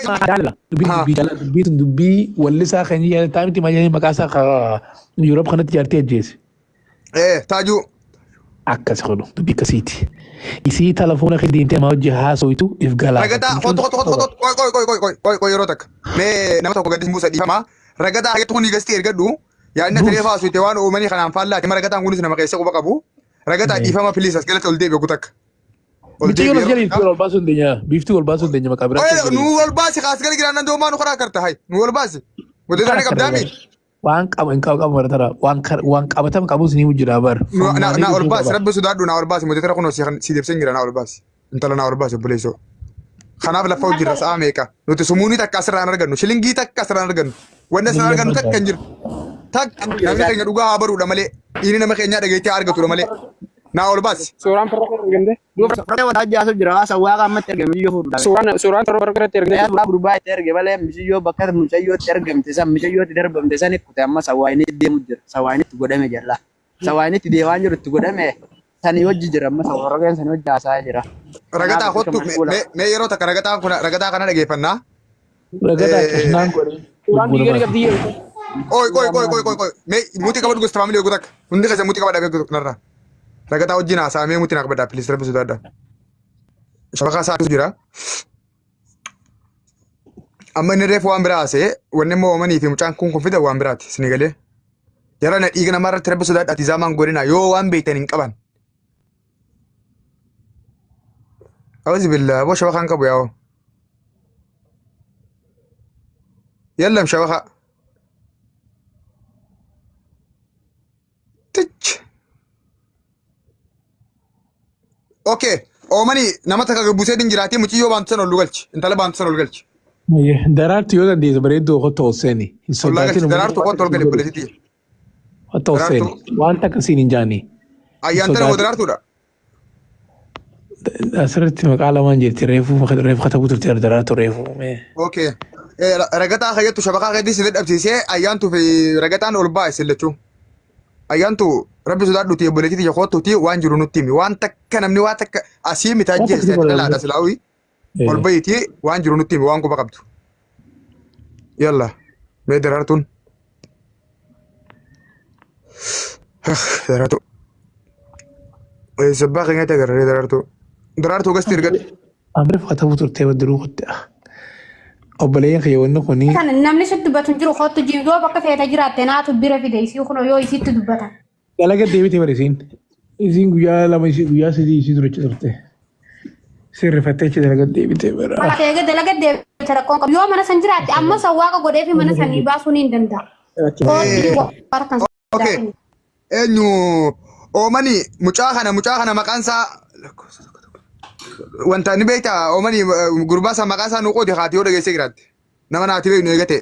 Dalla, dubbii wallisaa kan taa'imti maayanii maqaasaa Yuuroob kanatti jaartee ajjeese. Taajuu. Akkas godhu dubbii akkasiiti. Isii telefoona kan deemtee maa hojii haasoitu if galaa. Ragataa qoy yeroo takka. Mee nama tokko gadi buusa dhiifama. Ragataa hayyatu kun gastii ergadhu. Yaadni ta'ee faasuute waan uumanii kanaan faallaati. Ragataan kunis nama keessa quba qabu. Ragataa dhiifama filiisas galata ol deebi'u takka. Bitti yoo jali ol baasuun deenya biiftuu ol baasuun deenya maqaa biraa. Nu ol baasi kaas gali giraan danda'u maa nu karaa karta hay. Nu ol baasi. Godeera ni qabdaami. Waan qabu maratara waan qabatama qabus ni wujjira bar. Na ol baasi rabbi sodaadhu na ol baasi modeetara kunoo si deebisee jira na ol baasi. Intala na ol baasi obboleessoo. Kanaaf lafa hojjirra sa'a meeqa. Nuti sumuunii takka asirraan argannu shilingii takka asirraan argannu. Wanni asirraan argannu takka hin jiru. Takka namni keenya dhugaa haa baruudha malee. Dhiirri nama keenyaa dhageettii haa argatudha malee. Na ol baasi. Suuraan farra ergande. Suuraan wata jaasu jira sawaa qaamatti ergame biyyoo fuudhaa. Suuraan farra irratti ergande. Suuraa gurbaa itti erge malee mishiyyoo bakka mucayyootti ergamte san mishayyootti darbamte san ikkute amma sawaa inni deemu jira. Sawaa inni itti godhame jira. Sawaa inni itti deemaa jiru itti godhame sanii hojii jira amma sawaa rogeen sanii hojii haasaa jira. Ragataa kottu mee yeroo takka ragataa kana dhageeffannaa. Ragataa kishnaan godhe. Suuraan dhiiganii qabdii yeroo. Oi. Mee mutii qabadhu gosti faamilii yoo takka. Hundi keessa mutii qabadhaa beeku narraa. Ragataa wajjin haasaa mee mutii naa qabadhaa pilis rabbi sodaadhaa. Shabakaa isaatu jira. Amma inni reefu waan biraa haasee wanni immoo uumanii fi mucaan kun fida waan biraati isinii galee. Jara na dhiiga namaa irratti rabbi sodaadhaati zaamaan godhina yoo waan beektan hin qaban. Awwazi billaa boo shabakaan qabu yaa'oo. Yallam shabakaa. Tich. Okay. Oomanii nama takka gabbusee din jiraatee muciyyoo baantu sana ol galchi. Intala baantu sana ol galchi. Daraartu yoo dandeesse bareedduu hota Husseeni. Daraartu hota ol gali buleetitti. Hota Husseeni. Wanta akkasiin hin jaanne. Ayyaanta nama daraartuudha. Asirratti maqaa lamaan jirti reefu katabu turte daraartu reefu. Okay. Ragataa kayyattu shabakaa kayyatti si dadhabsiisee ayyaantuu fi ragataan ol baa'e sillachuu. Ayyaantu rabbi sodaadhuuti obboleettii tiyya kootuuti waan jiru nutti himi waan takka namni waan takka asii mitaa jeesse dhalaadha silaawii ol bahiiti waan jiru nutti himi waan quba qabdu. Yalla mee daraartuun. Daraartuu. Sabbaa keenyatti agarree daraartuu. Daraartuu gasti ergadhu. Amri katabu turte badiruu kotte. Obboleeyyan kiyyoonni kuni. Kan namni sitti dubbatu jiru kootu jiidoo bakka feeta jiraatte naatu bira fide isii kun yoo isitti dubbatan. Dalaga deebitee barisiin. Isiin guyyaa lama guyyaa sadii isii turte turte. Sirrifattee achi dalaga deebitee bara. Mateega dalaga deebitee rakkoon qabu yoo mana san jiraatte amma sawwaaqa godhee fi mana sanii baasuu ni danda'a. Okay. Eenyu oomanii mucaa kana maqaan isaa wanta ni beekta oomanii gurbaa isaa maqaa isaa nuuqooti haati yoo dhageessee jiraatti nama naati beeknu eegate.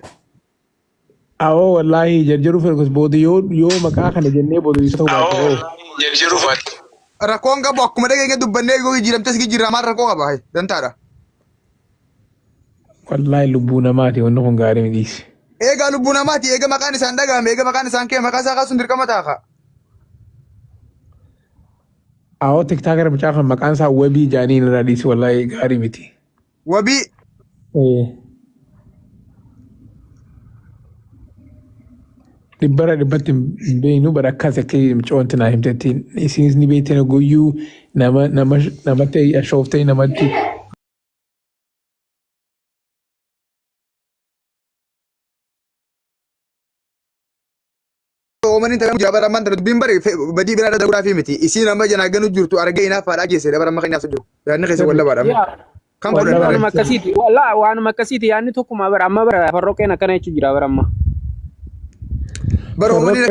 Awoo wallaahi jarjaru fe'u booda yoo maqaa kana jennee booda isa ta'uu baate. Jarjaru faati. Rakkoon qabu akkuma dhageenya dubbannee yoo jijjiiramtes jijjiiramaan rakkoo qaba dantaadha. Wallaahi lubbuu namaati wanni kun gaarii mitiis. Eegaa lubbuu namaati eega maqaan isaan dhagahame eega maqaan isaan kee maqaa isaa kaasuun dirqama ta'a. Awoo tiktaakara mucaa kan maqaan isaa wabii jaanii irraa dhiisi wallaahi gaarii miti. Wabii. Dhibbara dhibbatti hin beeknu bara akkas akka wanti naa himtetti isinis ni beekte guyyuu namatti ashooftee namatti. Oomanii ta'ee jaabara ammaan darbee dubbiin bare badii biraa daldalaa fi miti isii nama janaa ganu jirtu argee inaaf haadhaa geesse dabara amma keenyaaf jiru yaadni keessa wal labaadha. Kan godhan waanuma akkasiiti waanuma akkasiiti yaadni tokkuma bara amma bara farroqeen akkana jechuun jira bara amma. Bara oomanii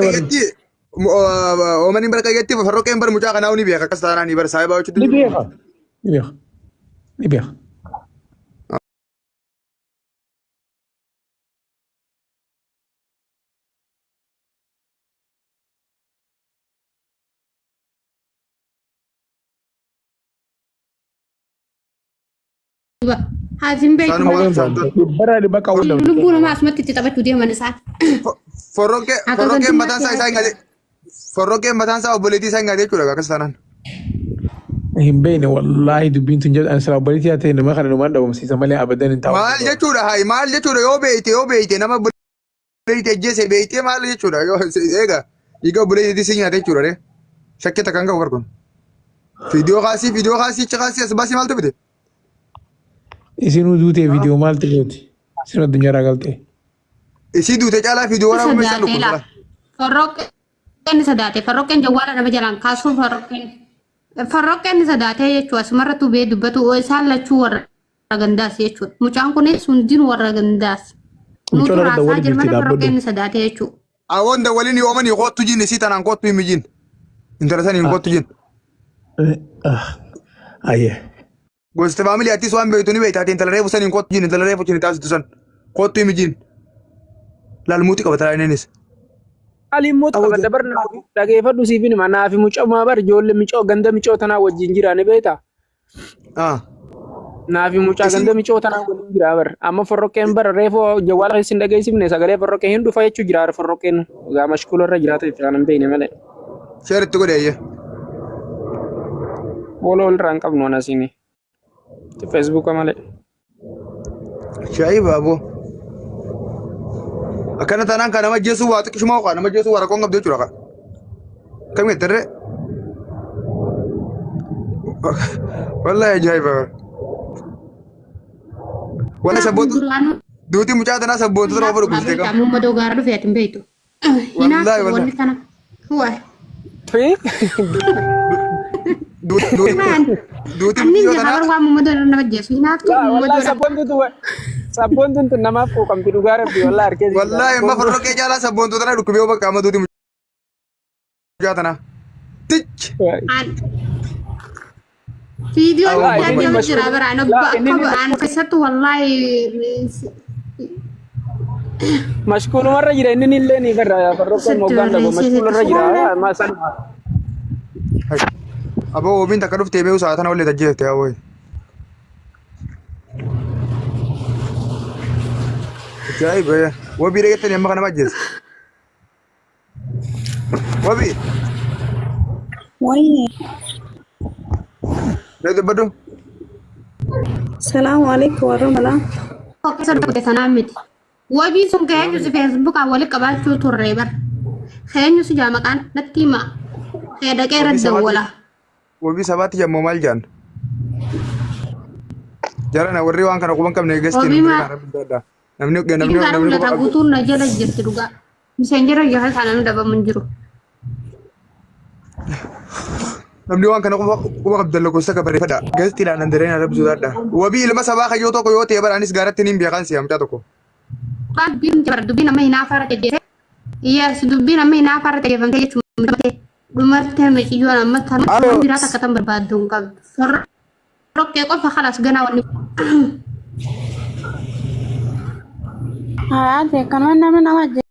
bara qayyatti farroqeen bara mucaa kanaa ni beeka akkas taanaa ni bara saayibaa jechuudha. Ni beeka. Hazin beeku. Bara di bakka wala. Lubbuu nama asumatti itti taphachuu deeman isaan. Forroqeen mataan isaa nyaate. Forroqeen mataan isaa obboleettii isaa nyaate jechuudha akkas taanaan. Hin beekne wallaahi dubbiin tun jedhu ansala obboleetti haa ta'e nama kana numaan dhabamsiisa malee abadan hin taa'u. Maal jechuudha hayi maal jechuudha yoo beeyte nama buleetti ajjeese beeyte maal jechuudha yoo eega dhiiga buleetti si nyaate jechuudha de shakketa kan qabu gargoon. Viidiyoo kaasii as baasii maaltu fide? Isinuu duutee viidiyoo maal ta'eeti? Isin addunyaa irraa galtee. Isii duute caalaa viidiyoo waraabuu meeshaan dhukkubsala. Farroqqeen sadaate farroqqeen jawwaala nama jalaan kaasuu farroqqeen sadaate jechuudha asumarratti bee dubbatu isaan lachuu warra gandaas jechuudha mucaan kunis hundinuu warra gandaas. Nuti raasaa jirmana farroqqeen sadaate jechuudha. Awoon dawwaliin yoo amani kootu jin isii tanaan kootu hin mijin. Intarasanii hin kootu jin. Ayyee. Gosti faamilii attis waan beektu ni beektaati intala reefu saniin kootu jin intala reefu cini taasistu san kootu hin mijin. Laalmuuti qabata innis. Alimuut qabata bar dhageeffadhu siifin manaa fi mucaa bar ijoollee micoo ganda micoo tanaa wajjin jira ni beektaa? Naafi mucaa ganda micoo tanaa wajjin jira bar amma farroqqeen bar reefoo jawwaala keessin dhageessifne sagalee farroqqee hin dhufa jechuu jira farroqqeen gaa mashkuula irra jiraata jechuudha hin beekne malee. Sheeritti godheeyye. Waloo irraa hin qabnu anasiini. Facebook malee. Shaayi baaboo. Akkana taanaan kan nama jeesuu waa xiqqishuma qofa nama jeesuu waa rakkoon qabdu jechuudha. Kam gettere? Wallahi ajaa'iba. Wala sabboontu duuti mucaa tanaa sabboontu irraa ofa dhukkubsite qaba. Amma madoo gaara dhufee ati hin beektu. Wallahi wallahi. Kana. Waay. Duuti Anni mucaa jabar tanaa waa madoo nama jeesu hinaatu. Wallahi sabboontuun tun namaaf quuqamti dhugaa rabbi wallahi harkee. wallahi amma farroqee caalaa sabboontu tanaa dhukkubee bakka amma duuti mucaa tanaa. Tich. Video Awal yang dia masuk. bercerita berano an kesatu wallahi Mashkuul warra jira inni illee ni barra farroqeen moggaan dhabu mashkuul warra jira maasan. Aboo obiin takka dhuftee beeku sa'a tana wallee tajjeeftee awwee. Ajaa'iba wabii dhageettanii amma kana majjeessa. Wabii. Wayne. Dubbadhu. Salaamu alaikum warahmatullahi. kesatu kesanamit wabi sun kayaknya si Facebook awalnya kebacu turre bar kayaknya si jamakan natima kayak ada keret dawala Wabii sabaatti jammoo maal jaan? Jarana warri waan kana quban qabne Wabii ma- namni ini kan udah tahu tuh aja lah jadi juga messenger ya sana udah menjeru namni waan kana quba qabdan lakkoofsa kabarreeffadha. Gaazexaadhaan dandareen arrabsu daadha. Wabii ilma sabaa kayyoo tokko yoo ta'e baraanis gaaratti niin beekan si'amtaa tokko. kan bin jabar dubin nama hinafar tede iya si dubin nama hinafar tede famte cuma dumarte me ci yona matan birata katam berbadung kan rok ya kok khalas gana wani Ade kan mana nama aja.